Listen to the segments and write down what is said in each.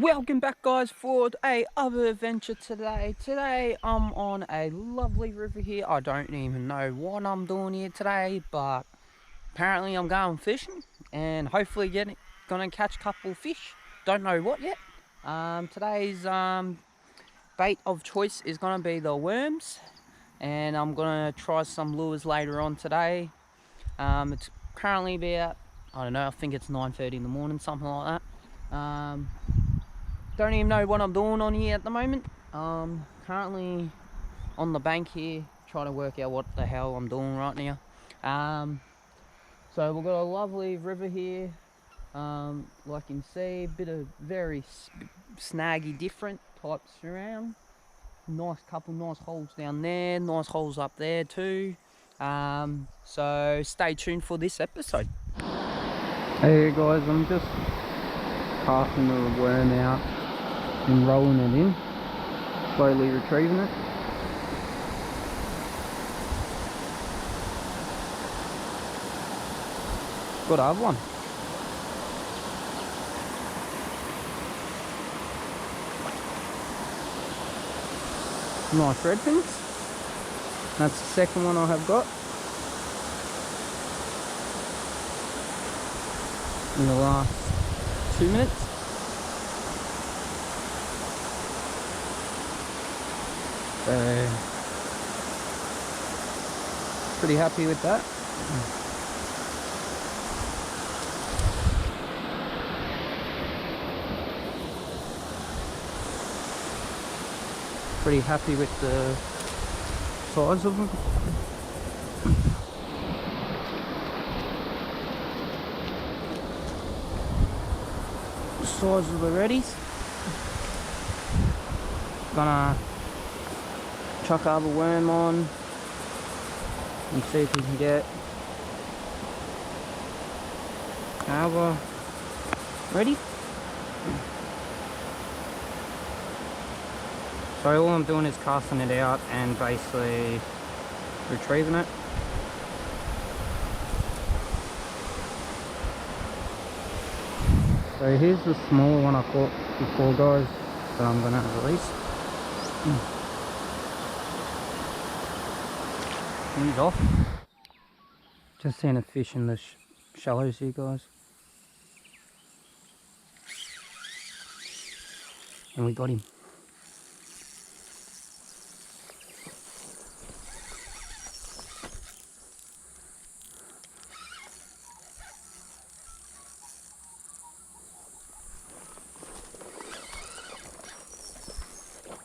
Welcome back, guys, for a other adventure today. Today I'm on a lovely river here. I don't even know what I'm doing here today, but apparently I'm going fishing and hopefully gonna catch a couple of fish. Don't know what yet. Today's bait of choice is gonna be the worms, and I'm gonna try some lures later on today. It's currently about, I don't know, I think it's 9:30 in the morning, something like that. Don't even know what I'm doing on here at the moment. Currently on the bank here, trying to work out what the hell I'm doing right now. So we've got a lovely river here. Like you can see, a bit of very snaggy, different types around. Nice couple nice holes down there, nice holes up there too. So stay tuned for this episode. Hey guys, I'm just casting the worm out and rolling it in, slowly retrieving it. Got to have one. Nice red fins. That's the second one I have got in the last 2 minutes. So pretty happy with that. Pretty happy with the size of them. Size of the reddies. Gonna chuck our worm on and see if we can get our ready. So all I'm doing is casting it out and basically retrieving it. So here's the smaller one I caught before, guys, that I'm gonna release. He's off. Just seeing a fish in the shallows here, guys. And we got him.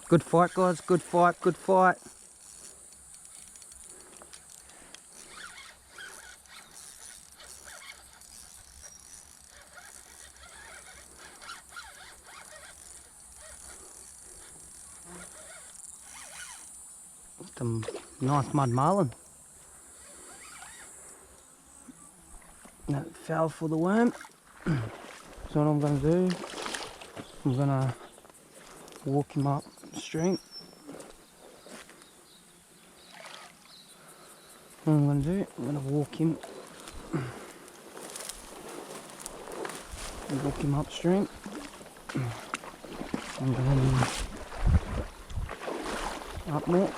Good fight, guys. Good fight. Good fight. Some nice mud marlin. That fell for the worm. So what I'm going to do, I'm going to walk him upstream. What I'm going to do, I'm going to walk him upstream. I'm going up more.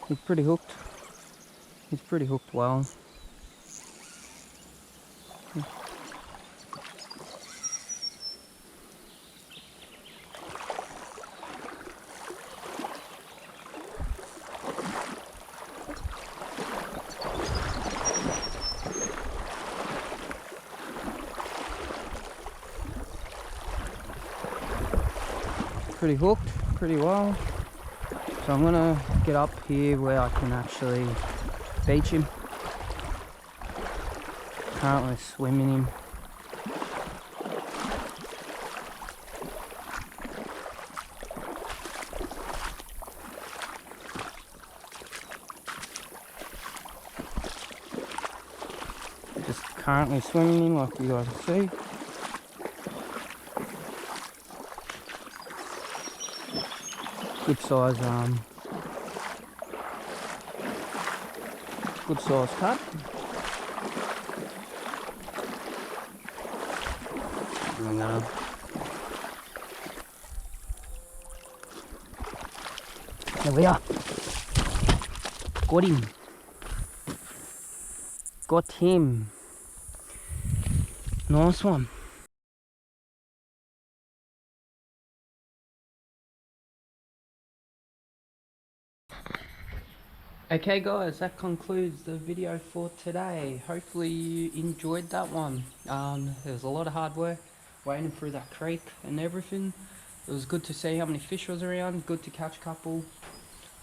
He's pretty hooked. He's pretty hooked well. Pretty hooked, pretty well. So I'm gonna get up here where I can actually beach him. Currently swimming him. Just currently swimming him, like you guys can see. Good size cut. I'm gonna... There we are. Got him. Got him. Nice one. Okay guys, that concludes the video for today. Hopefully you enjoyed that one. There was a lot of hard work wading through that creek and everything. It was good to see how many fish was around, good to catch a couple.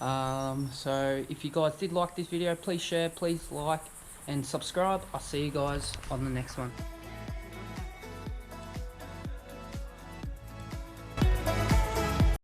So if you guys did like this video, please share, please like and subscribe. I'll see you guys on the next one.